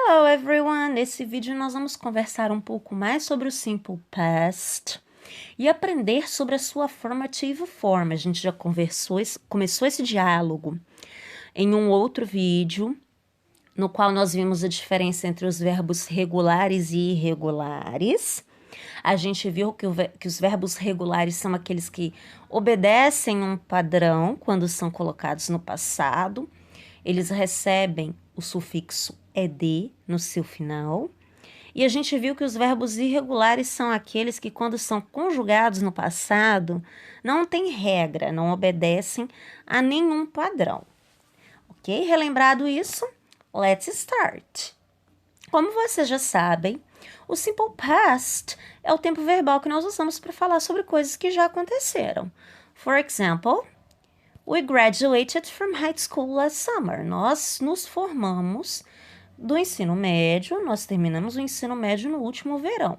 Hello everyone! Nesse vídeo nós vamos conversar um pouco mais sobre o Simple Past e aprender sobre a sua affirmative form. A gente já começou esse diálogo em um outro vídeo, no qual nós vimos a diferença entre os verbos regulares e irregulares. A gente viu que os verbos regulares são aqueles que obedecem um padrão quando são colocados no passado. Eles recebem o sufixo ed no seu final. E a gente viu que os verbos irregulares são aqueles que, quando são conjugados no passado, não tem regra, não obedecem a nenhum padrão. Ok? Relembrado isso? Let's start! Como vocês já sabem, o Simple Past é o tempo verbal que nós usamos para falar sobre coisas que já aconteceram. For example, we graduated from high school last summer. Nós nos formamos do ensino médio, nós terminamos o ensino médio no último verão.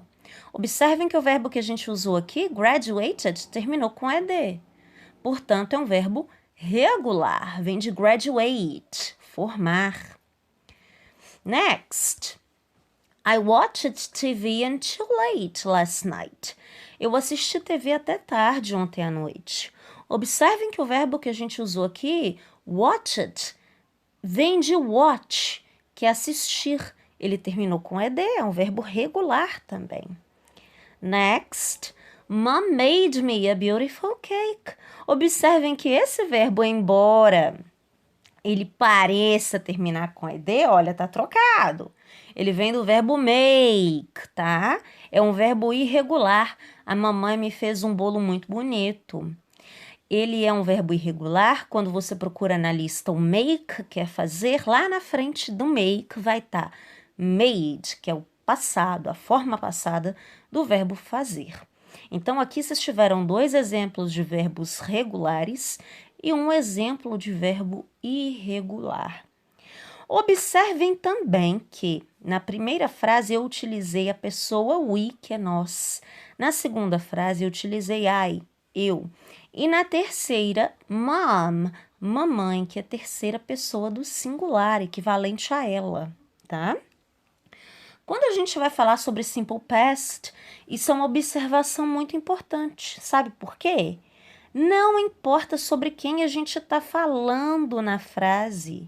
Observem que o verbo que a gente usou aqui, graduated, terminou com ed. Portanto, é um verbo regular, vem de graduate, formar. Next, I watched TV until late last night. Eu assisti TV até tarde ontem à noite. Observem que o verbo que a gente usou aqui, watched, vem de watch, que é assistir. Ele terminou com ed, é um verbo regular também. Next, Mom made me a beautiful cake. Observem que esse verbo, embora ele pareça terminar com ed, olha, tá trocado. Ele vem do verbo make, tá? É um verbo irregular. A mamãe me fez um bolo muito bonito. Ele é um verbo irregular. Quando você procura na lista o make, que é fazer, lá na frente do make vai estar made, que é o passado, a forma passada do verbo fazer. Então, aqui vocês tiveram dois exemplos de verbos regulares e um exemplo de verbo irregular. Observem também que na primeira frase eu utilizei a pessoa we, que é nós. Na segunda frase eu utilizei I, eu. E na terceira, mom, mamãe, que é a terceira pessoa do singular, equivalente a ela, tá? Quando a gente vai falar sobre Simple Past, isso é uma observação muito importante. Sabe por quê? Não importa sobre quem a gente está falando na frase.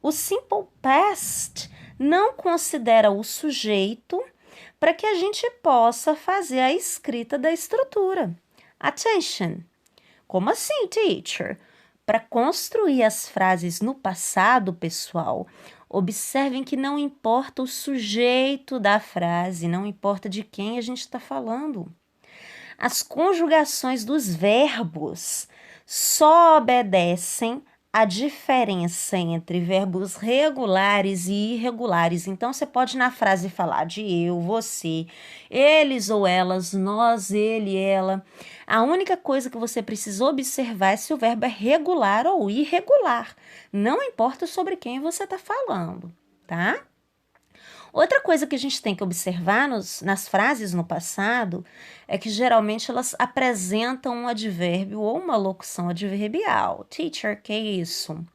O Simple Past não considera o sujeito para que a gente possa fazer a escrita da estrutura. Attention! Como assim, teacher? Para construir as frases no passado, pessoal, observem que não importa o sujeito da frase, não importa de quem a gente está falando. As conjugações dos verbos só obedecem a diferença entre verbos regulares e irregulares. Então, você pode na frase falar de eu, você, eles ou elas, nós, ele, ela. A única coisa que você precisa observar é se o verbo é regular ou irregular. Não importa sobre quem você está falando, tá? Outra coisa que a gente tem que observar nas frases no passado é que geralmente elas apresentam um advérbio ou uma locução adverbial. Teacher, que é isso?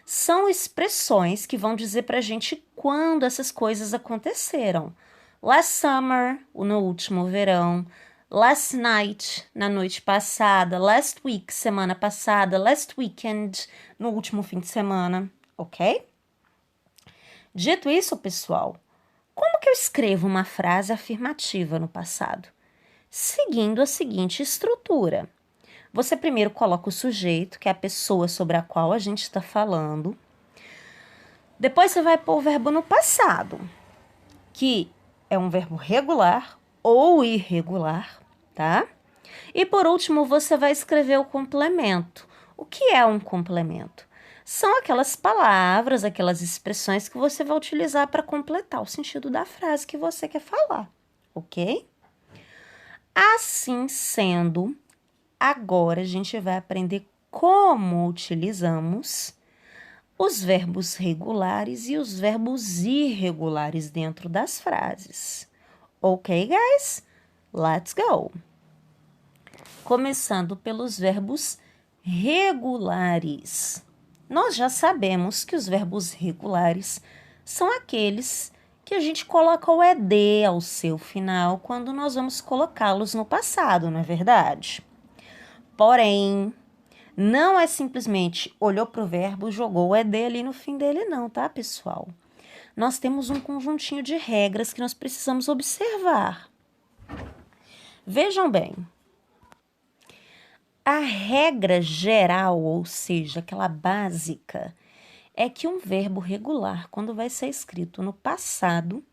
São expressões que vão dizer pra gente quando essas coisas aconteceram. Last summer, no último verão. Last night, na noite passada. Last week, semana passada. Last weekend, no último fim de semana. Ok? Dito isso, pessoal, como que eu escrevo uma frase afirmativa no passado? Seguindo a seguinte estrutura. Você primeiro coloca o sujeito, que é a pessoa sobre a qual a gente está falando. Depois você vai pôr o verbo no passado, que é um verbo regular ou irregular, tá? E por último, você vai escrever o complemento. O que é um complemento? São aquelas palavras, aquelas expressões que você vai utilizar para completar o sentido da frase que você quer falar, ok? Assim sendo, agora a gente vai aprender como utilizamos os verbos regulares e os verbos irregulares dentro das frases. Ok, guys? Let's go! Começando pelos verbos regulares. Nós já sabemos que os verbos regulares são aqueles que a gente coloca o ed ao seu final quando nós vamos colocá-los no passado, não é verdade? Porém, não é simplesmente olhou para o verbo, jogou o ed ali no fim dele, não, tá, pessoal? Nós temos um conjuntinho de regras que nós precisamos observar. Vejam bem, a regra geral, ou seja, aquela básica, é que um verbo regular, quando vai ser escrito no passado,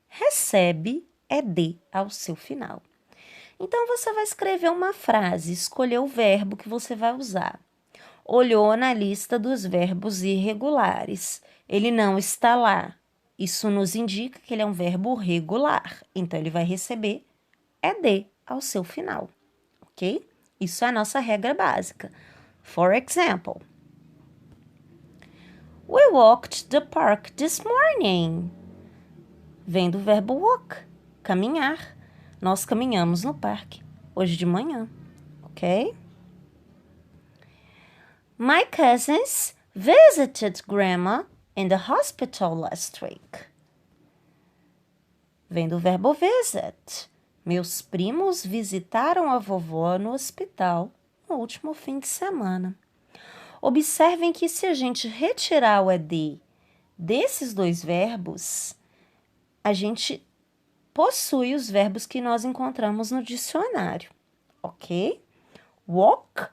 recebe ed ao seu final. Então, você vai escrever uma frase, escolher o verbo que você vai usar. Olhou na lista dos verbos irregulares. Ele não está lá. Isso nos indica que ele é um verbo regular. Então, ele vai receber ed ao seu final, ok? Isso é a nossa regra básica. For example, we walked the park this morning. Vem do verbo walk, caminhar. Nós caminhamos no parque hoje de manhã, ok? My cousins visited Grandma in the hospital last week. Vem do verbo visit. Meus primos visitaram a vovó no hospital no último fim de semana. Observem que se a gente retirar o ed desses dois verbos, a gente possui os verbos que nós encontramos no dicionário, ok? Walk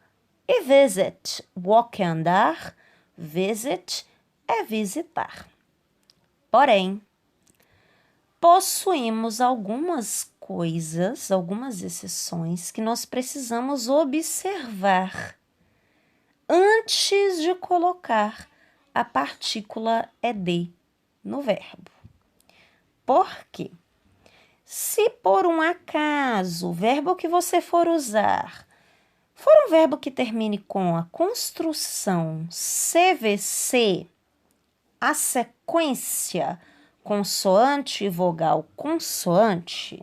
e visit. Walk é andar, visit é visitar. Porém, possuímos algumas coisas, algumas exceções que nós precisamos observar antes de colocar a partícula ed no verbo. Por quê? Se por um acaso o verbo que você for usar for um verbo que termine com a construção CVC, a sequência consoante e vogal consoante,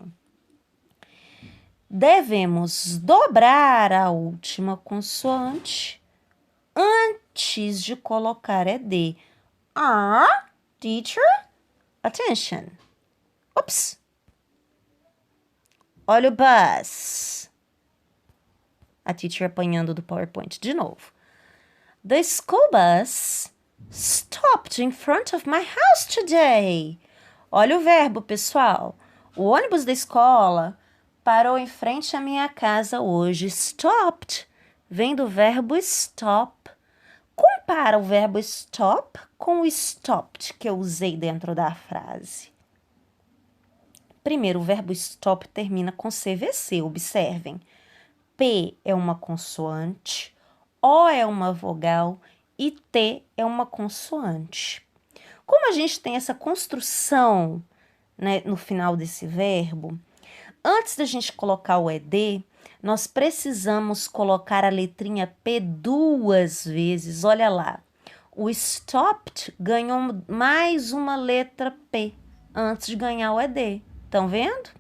devemos dobrar a última consoante antes de colocar ed. Teacher, attention. Ups. Olha o bus. A teacher apanhando do PowerPoint de novo. The school bus stopped in front of my house today. Olha o verbo, pessoal. O ônibus da escola parou em frente à minha casa hoje. Stopped vem do verbo stop. Compara o verbo stop com o stopped que eu usei dentro da frase. Primeiro, o verbo stop termina com CVC, observem. P é uma consoante, O é uma vogal e T é uma consoante. Como a gente tem essa construção, né, no final desse verbo, antes da gente colocar o ed, nós precisamos colocar a letrinha P duas vezes. Olha lá, o stopped ganhou mais uma letra P antes de ganhar o ed. Estão vendo?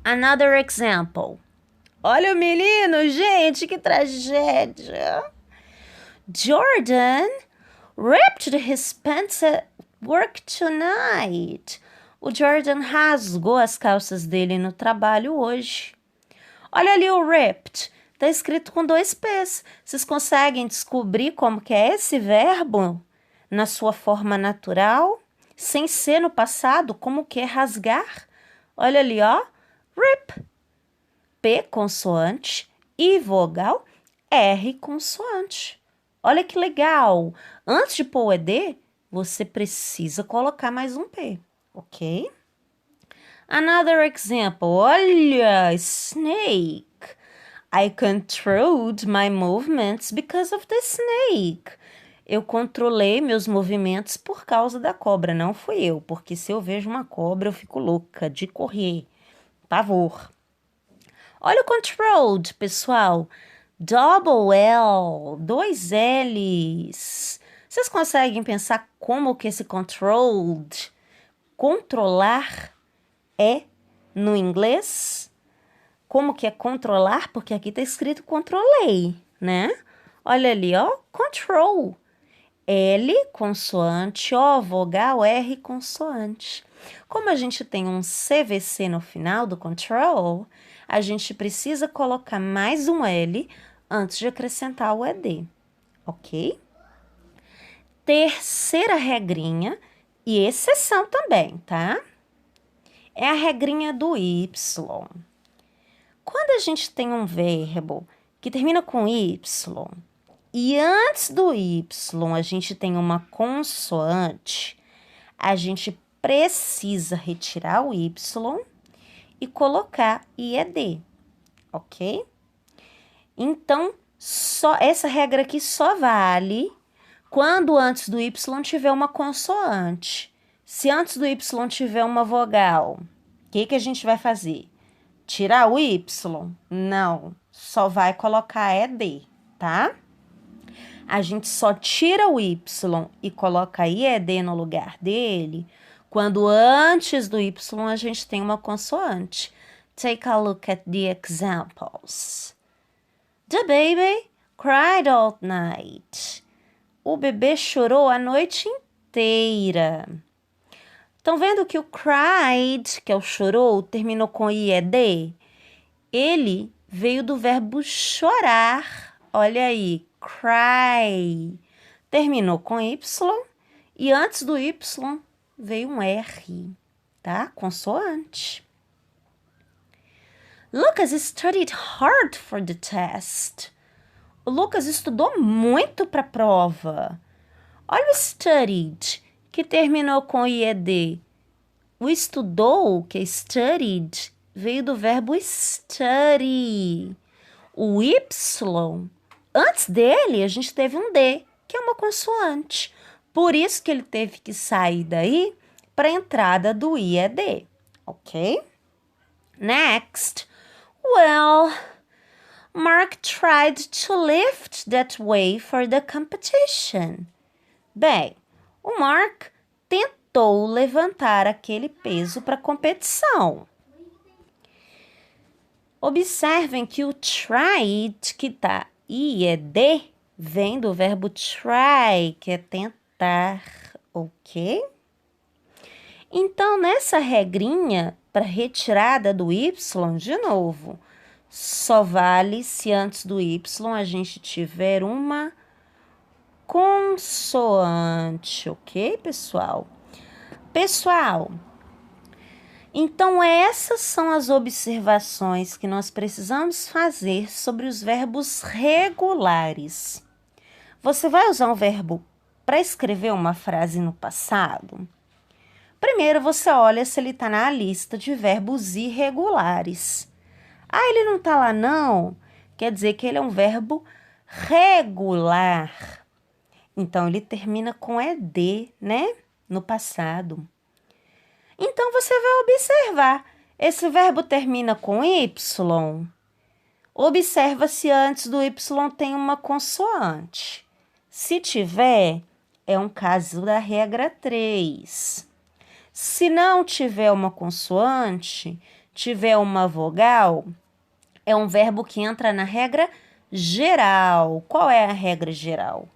Another example. Olha o menino, gente, que tragédia. Jordan ripped his pants at work tonight. O Jordan rasgou as calças dele no trabalho hoje. Olha ali o ripped. Tá escrito com 2 P's. Vocês conseguem descobrir como que é esse verbo na sua forma natural? Sem ser no passado, como que é rasgar? Olha ali, ó. Rip. P consoante, I vogal, R consoante. Olha que legal. Antes de pôr o ed, você precisa colocar mais um P, ok? Another example. Olha, snake. I controlled my movements because of the snake. Eu controlei meus movimentos por causa da cobra, não fui eu, porque se eu vejo uma cobra eu fico louca de correr, pavor. Olha o controlled, pessoal. Double L, 2 L's. Vocês conseguem pensar como que esse controlled, controlar, é no inglês? Como que é controlar? Porque aqui tá escrito controlei, né? Olha ali, ó, control. L, consoante, O, vogal, R, consoante. Como a gente tem um CVC no final do control, a gente precisa colocar mais um L antes de acrescentar o ED, ok? Terceira regrinha, e exceção também, tá? É a regrinha do Y. Quando a gente tem um verbo que termina com Y, e antes do Y a gente tem uma consoante, a gente precisa retirar o Y e colocar IED, ok? Então, essa regra aqui só vale quando antes do Y tiver uma consoante. Se antes do Y tiver uma vogal, o que a gente vai fazer? Tirar o Y? Não, só vai colocar ED, tá? A gente só tira o Y e coloca IED no lugar dele quando antes do Y a gente tem uma consoante. Take a look at the examples. The baby cried all night. O bebê chorou a noite inteira. Estão vendo que o cried, que é o chorou, terminou com IED? Ele veio do verbo chorar. Olha aí, cry. Terminou com Y e antes do Y veio um R, tá? Consoante. Lucas studied hard for the test. O Lucas estudou muito para a prova. Olha o studied, que terminou com IED. O estudou, que é studied, veio do verbo study. O Y, antes dele, a gente teve um D, que é uma consoante. Por isso que ele teve que sair daí para a entrada do IED, ok? Next. Well, Mark tried to lift that way for the competition. Bem, o Mark tentou levantar aquele peso para a competição. Observem que o tried, que tá IED, vem do verbo try, que é tentar, ok? Então, nessa regrinha, para retirada do Y, de novo, só vale se antes do Y a gente tiver uma consoante, ok, pessoal? Pessoal, então essas são as observações que nós precisamos fazer sobre os verbos regulares. Você vai usar um verbo para escrever uma frase no passado? Primeiro, você olha se ele está na lista de verbos irregulares. Ah, ele não está lá não? Quer dizer que ele é um verbo regular. Então, ele termina com ED, né? No passado. Então, você vai observar. Esse verbo termina com Y. Observa se antes do Y tem uma consoante. Se tiver, é um caso da regra 3. Se não tiver uma consoante, tiver uma vogal, é um verbo que entra na regra geral. Qual é a regra geral?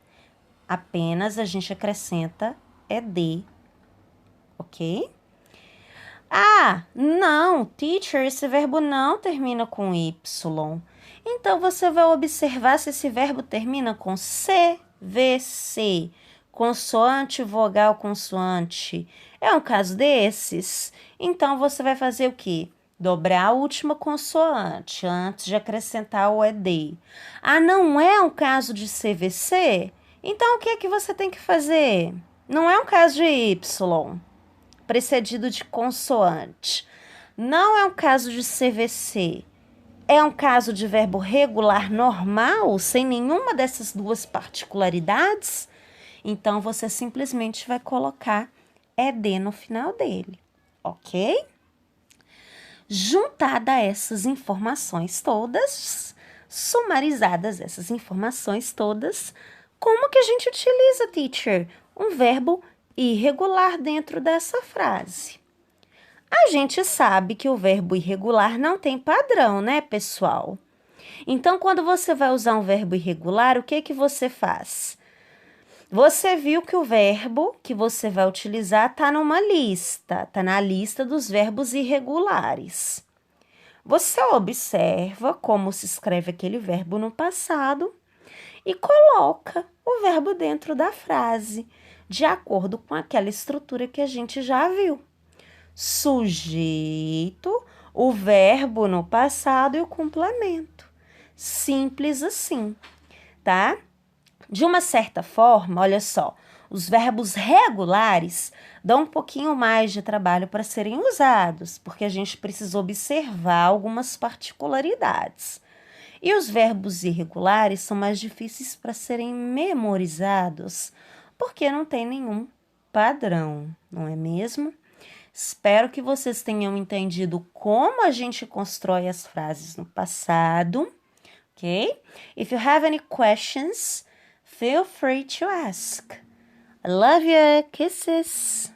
Apenas a gente acrescenta ED, ok? Ah, não, teacher, esse verbo não termina com Y. Então, você vai observar se esse verbo termina com CVC, consoante, vogal, consoante. É um caso desses? Então, você vai fazer o quê? Dobrar a última consoante antes de acrescentar o ED. Ah, não é um caso de CVC? Então, o que é que você tem que fazer? Não é um caso de Y, precedido de consoante. Não é um caso de CVC. É um caso de verbo regular normal, sem nenhuma dessas duas particularidades? Então, você simplesmente vai colocar ED no final dele, ok? Juntada a essas informações todas, sumarizadas essas informações todas, como que a gente utiliza, teacher, um verbo irregular dentro dessa frase? A gente sabe que o verbo irregular não tem padrão, né, pessoal? Então, quando você vai usar um verbo irregular, o que você faz? Você viu que o verbo que você vai utilizar está numa lista, está na lista dos verbos irregulares. Você observa como se escreve aquele verbo no passado e coloca o verbo dentro da frase, de acordo com aquela estrutura que a gente já viu. Sujeito, o verbo no passado e o complemento. Simples assim, tá? De uma certa forma, olha só, os verbos regulares dão um pouquinho mais de trabalho para serem usados, porque a gente precisa observar algumas particularidades. E os verbos irregulares são mais difíceis para serem memorizados, porque não tem nenhum padrão, não é mesmo? Espero que vocês tenham entendido como a gente constrói as frases no passado, ok? If you have any questions, feel free to ask. I love you. Kisses.